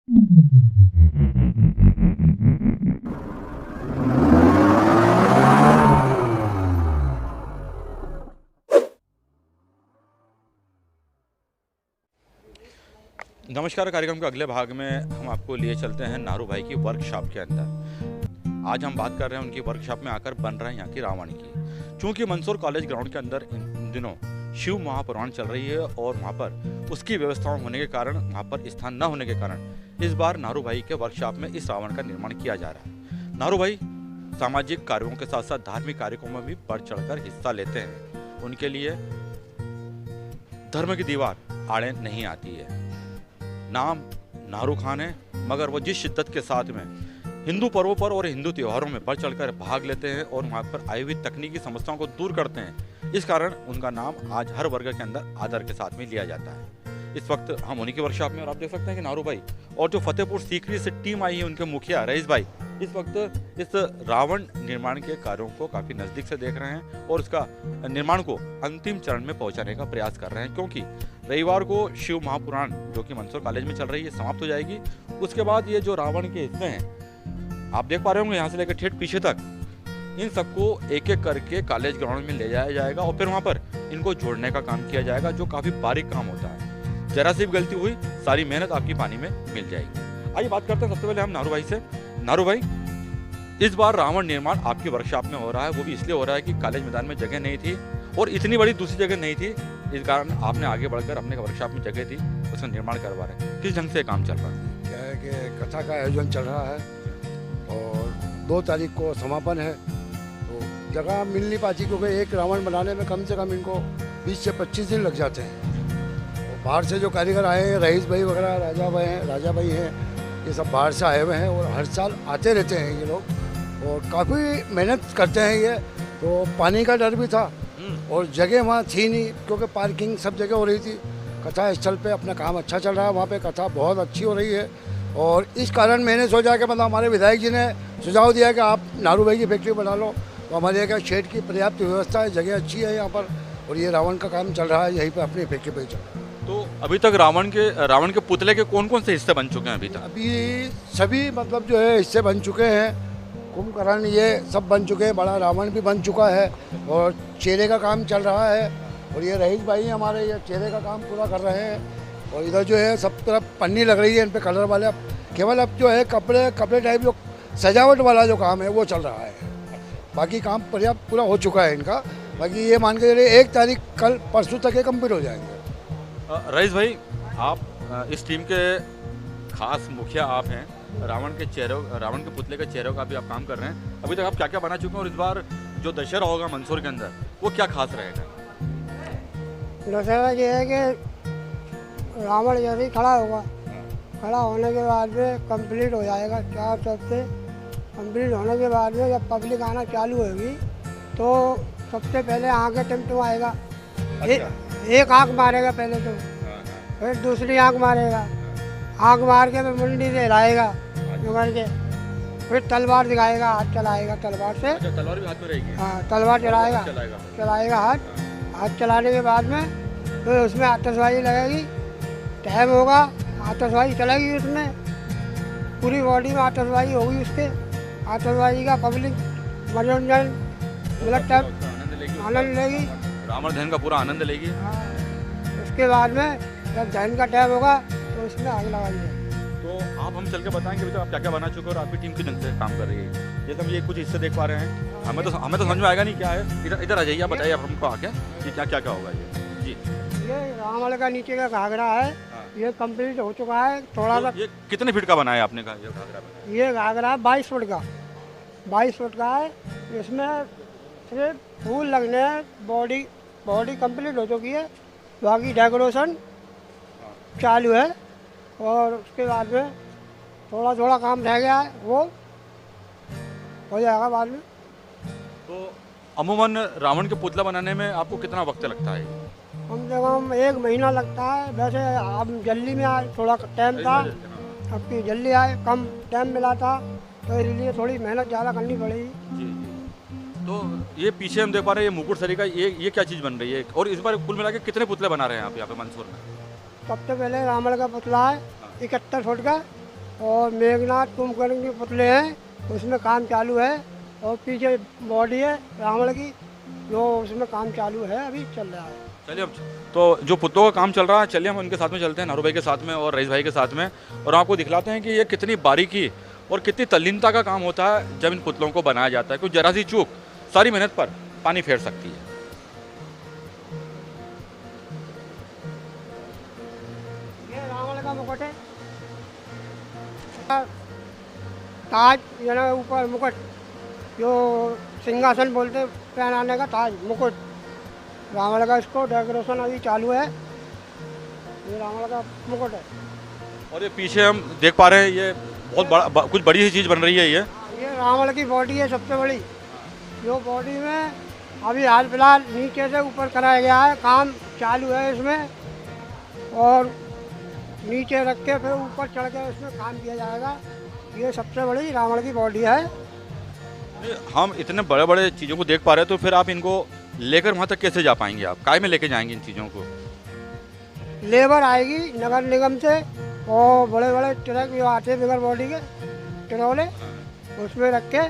नमस्कार। कार्यक्रम के अगले भाग में हम आपको लिए चलते हैं नारू भाई की वर्कशॉप के अंदर। आज हम बात कर रहे हैं उनकी वर्कशॉप में आकर बन रहे हैं यहाँ की रावण की। चूँकि मंदसौर कॉलेज ग्राउंड के अंदर इन दिनों शिव महापुराण चल रही है और वहाँ पर उसकी व्यवस्थाओं होने के कारण, वहाँ पर स्थान न होने के कारण इस बार नारू भाई के वर्कशॉप में इस रावण का निर्माण किया जा रहा है। नारू भाई सामाजिक कार्यों के साथ साथ धार्मिक कार्यक्रमों में भी बढ़ चढ़कर हिस्सा लेते हैं। उनके लिए धर्म की दीवार आड़े नहीं आती है। नाम नारू खान है, मगर वो जिस शिद्दत के साथ में हिंदू पर्वों पर और हिंदू त्योहारों में बढ़ चढ़कर भाग लेते हैं और वहाँ पर आई हुई तकनीकी समस्याओं को दूर करते हैं, इस कारण उनका नाम आज हर वर्ग के अंदर आदर के साथ में लिया जाता है। इस वक्त हम उन्हीं की वर्कशॉप में और आप देख सकते हैं कि नारू भाई और जो फतेहपुर सीकरी से टीम आई है उनके मुखिया रईस भाई इस वक्त इस रावण निर्माण के कार्यों को काफ़ी नज़दीक से देख रहे हैं और उसका निर्माण को अंतिम चरण में पहुंचाने का प्रयास कर रहे हैं, क्योंकि रविवार को शिव महापुराण जो कि मंदसौर कॉलेज में चल रही है समाप्त हो जाएगी। उसके बाद ये जो रावण के हिस्से हैं आप देख पा रहे होंगे, यहाँ से लेकर ठेठ पीछे तक, इन सबको एक एक करके कॉलेज ग्राउंड में ले जाया जाएगा और फिर वहाँ पर इनको जोड़ने का काम किया जाएगा, जो काफ़ी बारीक काम होता है। जरा सी भी गलती हुई सारी मेहनत आपकी पानी में मिल जाएगी। आइए बात करते हैं सबसे पहले हम नारू भाई से। नारू भाई, इस बार रावण निर्माण आपकी वर्कशॉप में हो रहा है, वो भी इसलिए हो रहा है कि कॉलेज मैदान में जगह नहीं थी और इतनी बड़ी दूसरी जगह नहीं थी, इस कारण आपने आगे बढ़कर अपने वर्कशॉप में जगह दी, उसका निर्माण करवा रहे हैं। किस ढंग से काम चल रहा है? क्या है कि कथा का आयोजन चल रहा है और 2 तारीख को समापन है, तो जगह मिल नहीं पाती क्योंकि एक रावण बनाने में कम से कम इनको 20 से 25 दिन लग जाते हैं। बाहर से जो कारीगर आए हैं, रईस भाई वगैरह, राजा भाई हैं, ये सब बाहर से आए हुए हैं और हर साल आते रहते हैं ये लोग और काफ़ी मेहनत करते हैं ये। तो पानी का डर भी था और जगह वहाँ थी नहीं क्योंकि पार्किंग सब जगह हो रही थी। कथा स्थल पे अपना काम अच्छा चल रहा है, वहाँ पे कथा बहुत अच्छी हो रही है और इस कारण मैंने सोचा कि मतलब हमारे विधायक जी ने सुझाव दिया कि आप नारू भाई की फैक्ट्री बना लो, तो हमारे यहाँ शेड की पर्याप्त व्यवस्था है, जगह अच्छी है यहाँ पर और ये रावण का काम चल रहा है यहीं पर अपनी फैक्ट्री पर ही चल रहा है। तो अभी तक रावण के पुतले के कौन कौन से हिस्से बन चुके हैं अभी तक? अभी सभी मतलब जो है हिस्से बन चुके हैं, कुंभकर्ण ये सब बन चुके हैं, बड़ा रावण भी बन चुका है और चेहरे का काम चल रहा है और ये रईस भाई हमारे ये चेहरे का काम पूरा कर रहे हैं और इधर जो है सब तरफ पन्नी लग रही है इन पे कलर वाले। अब केवल अब जो है कपड़े टाइप जो सजावट वाला जो काम है वो चल रहा है, बाकी काम पर्याप्त पूरा हो चुका है इनका। बाकी ये मान के चलिए 1 तारीख कल परसों तक ये कम्प्लीट हो जाएंगे। रईस भाई, आप इस टीम के खास मुखिया आप हैं, रावण के पुतले के चेहरों का भी आप काम कर रहे हैं। अभी तक आप क्या क्या बना चुके हैं और इस बार जो दशहरा होगा मंदसौर के अंदर वो क्या खास रहेगा? दशहरा ये है कि रावण जैसे ही खड़ा होगा, खड़ा होने के बाद में कंप्लीट हो जाएगा, चार तरफ से कंप्लीट होने के बाद में जब पब्लिक आना चालू होगी तो सबसे पहले आगे टिमटिमाएगा। एक आँख मारेगा पहले तो, फिर दूसरी आँख मारेगा, आँख मार के फिर मुंडी से हिलाएगा जुगड़ के, फिर तलवार दिखाएगा, हाथ चलाएगा तलवार से। अच्छा, तलवार भी हाथ में रहेगी? हाँ, तलवार चलाएगा हाथ चलाने के बाद में फिर उसमें आतिशबाजी लगेगी, टाइम होगा, आतिशबाजी चलेगी, उसमें पूरी बॉडी में आतिशबाजी होगी, उसके आतिशबाजी का पब्लिक मनोरंजन मतलब आनंद लेगी, रावण दहन का पूरा आनंद लेगी। उसके बाद में जब दहन का टाइम होगा तो उसमें आग लगाइए। तो आप हम चल के बताएंगे अभी तक आप क्या क्या बना चुके हो और आपकी टीम किस ढंग से काम कर रही है। जैसे हम ये कुछ हिस्से देख पा रहे हैं, हमें तो समझ में आएगा नहीं क्या है। इधर आ जाइए, आप बताइए आप हमको आके कि क्या क्या होगा ये। जी, ये रावण का नीचे का घाघरा है, ये कंप्लीट हो चुका है। थोड़ा सा ये कितने फीट का बनाया आपने कहा ये घाघरा? ये घाघरा 22 फुट का 22 फुट का है। इसमें सिर्फ फूल लगने हैं, बॉडी कंप्लीट हो चुकी है, बाकी डेकोरेशन चालू है और उसके बाद में थोड़ा काम रह गया है, वो हो जाएगा बाद में। तो अमूमन रावण के पुतला बनाने में आपको कितना वक्त लगता है? कम से कम 1 महीना लगता है। वैसे अब जल्दी में आए, थोड़ा टाइम था, अब की जल्दी आए, कम टाइम मिला था तो इसलिए थोड़ी मेहनत ज़्यादा करनी पड़ेगी। जी। तो ये पीछे हम देख पा रहे हैं ये मुकुट सरी का ये क्या चीज़ बन रही है और इस बार कुल मिला के कितने पुतले बना रहे हैं आप यहाँ पे मंदसौर में? सबसे पहले रावण का पुतला है 71 फुट का, और मेघनाथ कुंभकर्ण के पुतले हैं, उसमें काम चालू है। और पीछे बॉडी है रावण की, जो उसमें काम चालू है, अभी चल रहा है। चलिए अब तो जो पुतलों का काम चल रहा है, चलिए हम उनके साथ में चलते हैं, नारू भाई के साथ में और रईस भाई के साथ में, और आपको दिखलाते हैं कि ये कितनी बारीकी और कितनी तल्लीनता का काम होता है जब इन पुतलों को बनाया जाता है। कुछ जरा सी चूक सारी मेहनत पर पानी फेर सकती है। ये रावण का मुकुट है, ताज यानी ऊपर मुकुट, जो सिंहासन बोलते हैं, पहनाने का ताज मुकुट रावण का। इसको डेकोरेशन अभी चालू है। ये रावण का मुकुट है। और ये पीछे हम देख पा रहे हैं, ये बहुत बड़ा कुछ बड़ी सी चीज़ बन रही है। ये रावण की बॉडी है सबसे बड़ी, जो बॉडी में अभी हाल फिलहाल नीचे से ऊपर कराया गया है, काम चालू है इसमें। और नीचे रख के फिर ऊपर चढ़ के इसमें काम किया जाएगा। ये सबसे बड़ी रावण की बॉडी है। हम इतने बड़े बड़े चीज़ों को देख पा रहे हैं, तो फिर आप इनको लेकर वहाँ तक कैसे जा पाएंगे? आप काय में लेके जाएंगे इन चीज़ों को? लेबर आएगी नगर निगम से, और बड़े बड़े ट्रक जो आते हैं बिगर बॉडी के ट्रोले, उसमें रख के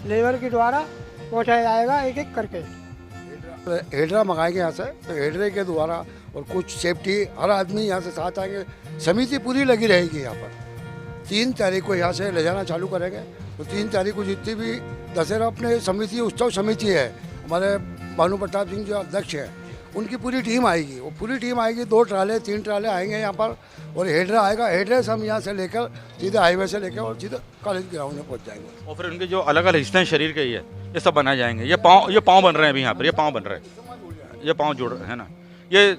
लेबर के द्वारा पहुँचाया जाएगा एक एक करके। हेडरा मंगाएंगे यहाँ से, तो हेडरे के द्वारा और कुछ सेफ्टी, हर आदमी यहाँ से साथ आएंगे। समिति पूरी लगी रहेगी यहाँ पर। 3 तारीख को यहाँ से ले जाना चालू करेंगे। तो 3 तारीख को जितनी भी दशहरा अपने समिति, उत्सव समिति है, हमारे भानु प्रताप सिंह जो अध्यक्ष है, उनकी पूरी टीम आएगी। वो पूरी टीम आएगी, 2 ट्राले 3 ट्राले आएंगे यहाँ पर, और हेडरा आएगा। हेडरे से हम यहाँ से लेकर सीधे हाईवे से लेकर और सीधे कॉलेज ग्राउंड में पहुँच जाएंगे। और फिर उनके जो अलग अलग हिस्से हैं शरीर के, ये सब बनाए जाएंगे। ये पाँव बन रहे हैं अभी यहाँ पर, ये पाँव बन रहे हैं, ये पाँव जुड़ रहे हैं ना। ये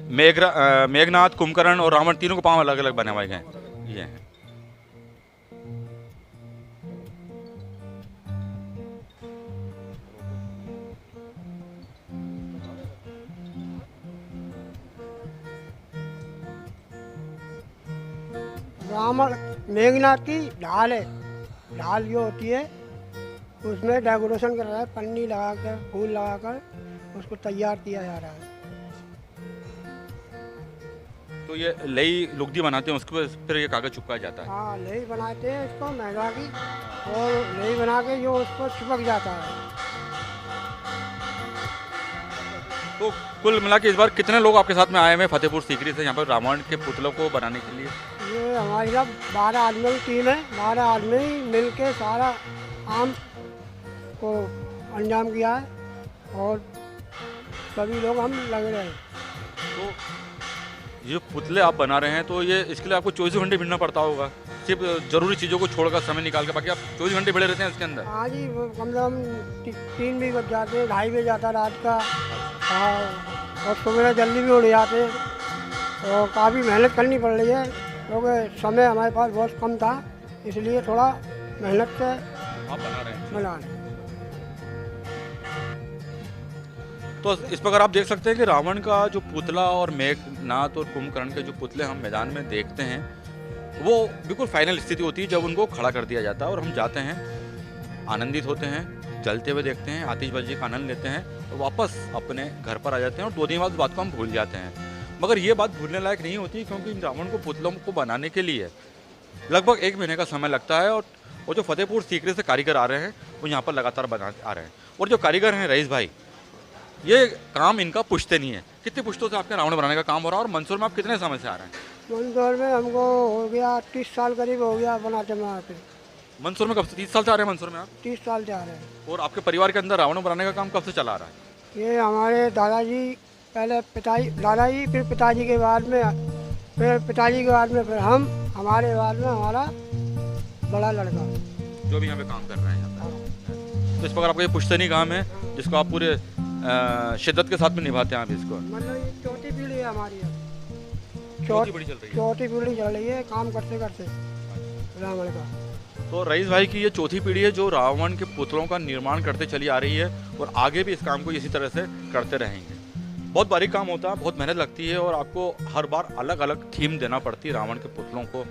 मेघनाथ, कुंभकर्ण और रावण, तीनों को पाँव अलग अलग बने हुए हैं। ये हैं। रावण मेघनाथ की ढाल है, ढाल जो होती है उसमें डेकोरेशन कर रहा है, पन्नी लगाकर फूल लगाकर उसको तैयार किया जा रहा है। तो ये लई लुगदी बनाते हैं, उसके फिर ये कागज चिपकाया जाता है। हाँ, लई बनाते हैं इसको मैदा की, और लई बना के जो उसको चिपक जाता है। तो कुल मिला के इस बार कितने लोग आपके साथ में आए हुए हैं फतेहपुर सीकरी से यहाँ पर रावण के पुतलों को बनाने के लिए? ये हमारी सब 12 आदमियों की टीम है। 12 आदमी मिल के सारा काम को अंजाम किया है, और सभी लोग हम लगे रहे हैं। तो ये जो पुतले आप बना रहे हैं, तो ये इसके लिए आपको 24 घंटे भिड़ना पड़ता होगा, सिर्फ जरूरी चीज़ों को छोड़कर समय निकाल के, बाकी आप 24 घंटे भिड़े रहते हैं इसके अंदर? हाँ जी, वो कम से कम 3 भी बज जाते हैं, 2:30 बज जाता है रात का। हाँ, और सुबह जल्दी भी उड़ जाते हैं, और काफ़ी मेहनत करनी पड़ रही है, क्योंकि समय हमारे पास बहुत कम था, इसलिए थोड़ा मेहनत से आप बना रहे हैं। बना रहे हैं। तो इस प्रकार आप देख सकते हैं कि रावण का जो पुतला और मेघनाथ और कुंभकर्ण के जो पुतले हम मैदान में देखते हैं, वो बिल्कुल फाइनल स्थिति होती है जब उनको खड़ा कर दिया जाता है और हम जाते हैं, आनंदित होते हैं, जलते हुए देखते हैं, आतिशबाजी का आनंद लेते हैं और वापस अपने घर पर आ जाते हैं, और 2 दिन बाद बात को हम भूल जाते हैं। मगर ये बात भूलने लायक नहीं होती, क्योंकि इन रावण को पुतलों को बनाने के लिए लगभग 1 महीने का समय लगता है, और जो फतेहपुर सीकरी से कारीगर आ रहे हैं वो यहाँ पर लगातार बनाते आ रहे हैं। और जो कारीगर हैं रईस भाई, ये काम इनका पुश्ते नहीं है। कितने पुश्तों से आपके रावण बनाने का काम हो रहा है, और मंदसौर में आप कितने समय से आ रहे हैं? मंदसौर में हमको हो गया 30 साल करीब हो गया बनाते बनाते। मंदसौर में कब से? 30 साल से आ रहे हैं मंदसौर में आप? 30 साल से आ रहे हैं। और आपके परिवार के अंदर रावण बनाने का काम कब से चला आ रहा है? ये हमारे दादाजी, पहले पिताजी, दादाजी, फिर पिताजी के बाद में, फिर पिताजी के बाद में फिर हम, हमारे बाद में हमारा बड़ा लड़का, जो भी यहाँ पे काम कर रहे हैं यहाँ पे। तो इस प्रकार आपका ये पुश्तनी काम है, जिसको आप पूरे शिद्दत के साथ में निभाते हैं आप इसको। मतलब ये 4थी पीढ़ी है हमारी अब। चौथी पीढ़ी चल रही है। 4थी पीढ़ी चल रही है काम करते करते रावण का। तो रईस भाई की ये 4थी पीढ़ी है जो रावण के पुतलों का निर्माण करते चली आ रही है, और आगे भी इस काम को इसी तरह से करते रहेंगे। बहुत बारीक काम होता है, बहुत मेहनत लगती है, और आपको हर बार अलग अलग थीम देना पड़ती है रावण के पुतलों को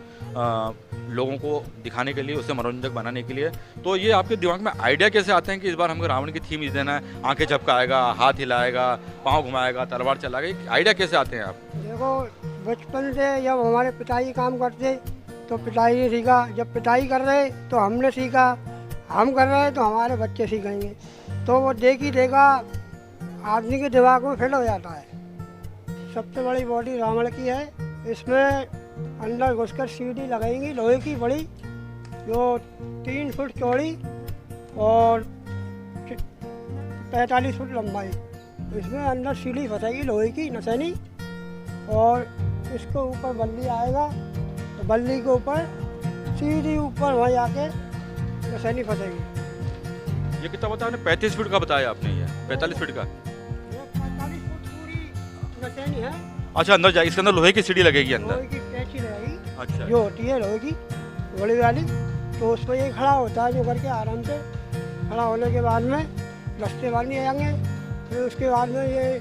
लोगों को दिखाने के लिए, उसे मनोरंजक बनाने के लिए। तो ये आपके दिमाग में आइडिया कैसे आते हैं कि इस बार हमको रावण की थीम इस देना है, आंखें झपकाएगा, हाथ हिलाएगा, पाँव घुमाएगा, तलवार चलाएगा, आइडिया कैसे आते हैं आप? देखो, बचपन से जब हमारे पिताजी काम करते, तो पिटाई नहीं सीखा। जब पिटाई कर रहे तो हमने सीखा, हम कर रहे हैं तो हमारे बच्चे सीखेंगे। तो वो देखा आदमी के दिमाग में फिट हो जाता है। सबसे बड़ी बॉडी रावण की है। इसमें अंदर घुसकर सीढ़ी लगाएंगी लोहे की बड़ी, जो 3 फुट चौड़ी और 45 फुट लंबाई। इसमें अंदर सीढ़ी फंसेगी लोहे की नसैनी, और इसके ऊपर बल्ली आएगा, तो बल्ली के ऊपर सीधी ऊपर वहाँ जाके नसैनी फंसेगी। ये कितना बताया आपने? 35 फीट का बताया आपने, ये 45 फीट का। ये 45 फुट पूरी नसैनी है। अच्छा, अंदर जाएगी, इसके अंदर लोहे की सीढ़ी लगेगी अंदर। लोहे की कैंची रहेगी, अच्छा, जो होती है लोहे की बड़ी वाली। तो उस पर ये खड़ा होता है, जो करके आराम से खड़ा होने के बाद में रस्ते वाली आएंगे। फिर उसके बाद में ये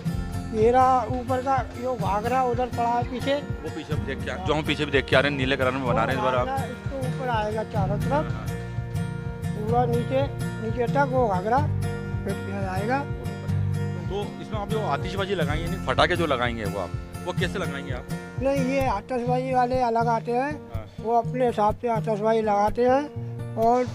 घेरा ऊपर का जो घाघरा उधर पड़ा है पीछे, वो पीछे भी देख के जो हम पीछे भी देख के आ रहे हैं, नीले कलर में बना रहे हैं इस बार आप। घाघरा इसके ऊपर आएगा चारों तरफ, पूरा नीचे तक वो घाघरा फिट किया जाएगा। तो इसमें आप जो आतिशबाजी लगाएंगे, यानी फटाके जो लगाएंगे, वो कैसे लगाएंगे आप? नहीं, ये आतिशबाजी वाले अलग आते हैं, वो अपने हिसाब से आतिशबाजी लगाते हैं, और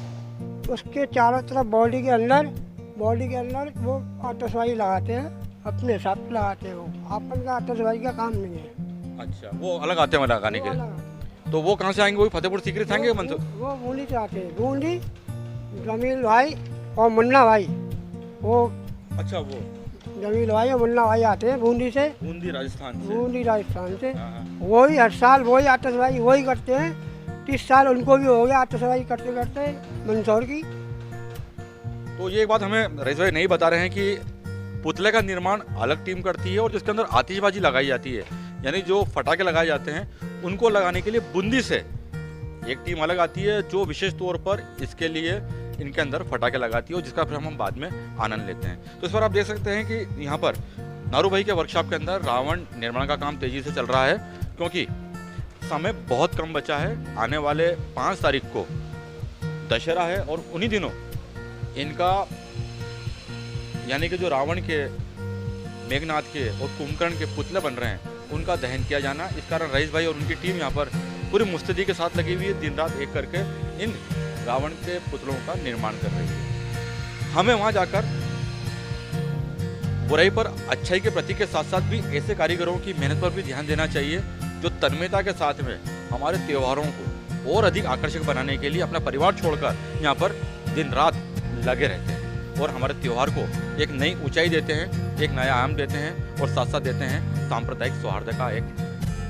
उसके चारों तरफ बॉडी के अंदर वो आतिशबाजी लगाते हैं, अपने हिसाब से लगाते हैं। वो अपन का आतिशबाजी का काम नहीं है। अच्छा, वो अलग आते हैं लगाने के वो लिए। अलग। तो वो कहाँ से आएंगे? वही फतेहपुर सीकरी से आएंगे मंसूर? वो बूंदी से आते हैं, बूंदी, जमील भाई और मुन्ना भाई। वो अच्छा, वो जमील भाई और मुन्ना भाई आते हैं बूंदी से, बूंदी राजस्थान से। बूंदी राजस्थान से। हाँ। वही हर साल वही आतिशबाजी वही करते हैं। 30 साल उनको भी हो गया आतिशबाजी करते करते मंदसौर की। तो ये एक बात हमें रईस भाई नहीं बता रहे हैं कि पुतले का निर्माण अलग टीम करती है और जिसके अंदर आतिशबाजी लगाई जाती है, यानी जो फटाके लगाए जाते हैं उनको लगाने के लिए बूंदी से एक टीम अलग आती है, जो विशेष तौर पर इसके लिए इनके अंदर फटाके लगाती है, और जिसका फिर हम बाद में आनंद लेते हैं। तो इस बार आप देख सकते हैं कि यहाँ पर नारू भाई के वर्कशॉप के अंदर रावण निर्माण का काम तेजी से चल रहा है, क्योंकि समय बहुत कम बचा है। आने वाले 5 तारीख को दशहरा है, और उन्हीं दिनों इनका यानी कि जो रावण के, मेघनाथ के और कुंभकर्ण के पुतले बन रहे हैं, उनका दहन किया जाना। इस कारण रईस भाई और उनकी टीम यहाँ पर पूरी मुस्तैदी के साथ लगी हुई है, दिन रात एक करके इन रावण के पुतलों का निर्माण कर रही है। हमें वहाँ जाकर बुराई पर अच्छाई के प्रतीक के साथ साथ भी ऐसे कारीगरों की मेहनत पर भी ध्यान देना चाहिए, जो तन्मयता के साथ में हमारे त्योहारों को और अधिक आकर्षक बनाने के लिए अपना परिवार छोड़कर यहाँ पर दिन रात लगे रहते हैं और हमारे त्योहार को एक नई ऊंचाई देते हैं, एक नया आयाम देते हैं, और साथ साथ देते हैं सांप्रदायिक सौहार्द का एक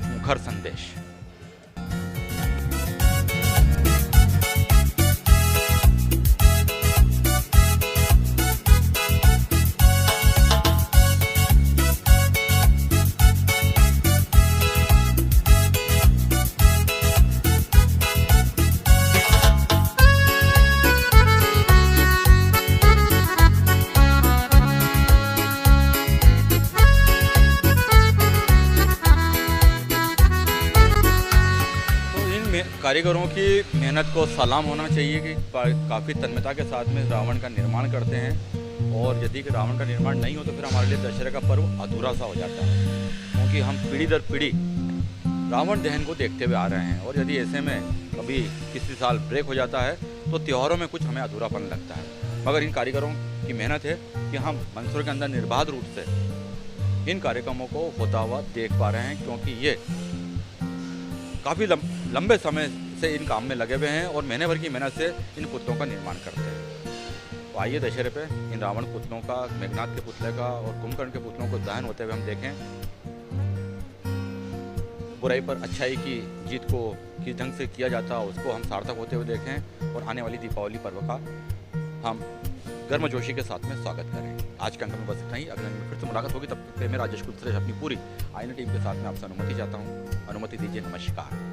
मुखर संदेश। कारीगरों की मेहनत को सलाम होना चाहिए कि काफ़ी तन्मयता के साथ में रावण का निर्माण करते हैं, और यदि रावण का निर्माण नहीं हो तो फिर हमारे लिए दशहरा का पर्व अधूरा सा हो जाता है, क्योंकि हम पीढ़ी दर पीढ़ी रावण दहन को देखते हुए आ रहे हैं, और यदि ऐसे में कभी किसी साल ब्रेक हो जाता है तो त्योहारों में कुछ हमें अधूरापन लगता है। मगर इन कारीगरों की मेहनत है कि हम मंदसौर के अंदर निर्बाध रूप से इन कार्यक्रमों को होता हुआ देख पा रहे हैं, क्योंकि ये काफ़ी लंबे समय से इन काम में लगे हुए हैं और महीने भर की मेहनत से इन पुतलों का निर्माण करते हैं। तो आइए दशहरे पे इन रावण पुतलों का, मेघनाथ के पुतले का और कुंभकर्ण के पुतलों को दहन होते हुए हम देखें, बुराई पर अच्छाई की जीत को किस ढंग से किया जाता है उसको हम सार्थक होते हुए देखें, और आने वाली दीपावली पर्व का हम गर्मजोशी के साथ में स्वागत करें। आज के अंक में बस इतना ही। अगले अंक में फिर से मुलाकात होगी, तब तक मैं राजेश कुलश्रेष्ठ अपनी पूरी आईएनए टीम के साथ में आपसे अनुमति चाहता हूँ। अनुमति दीजिए, नमस्कार।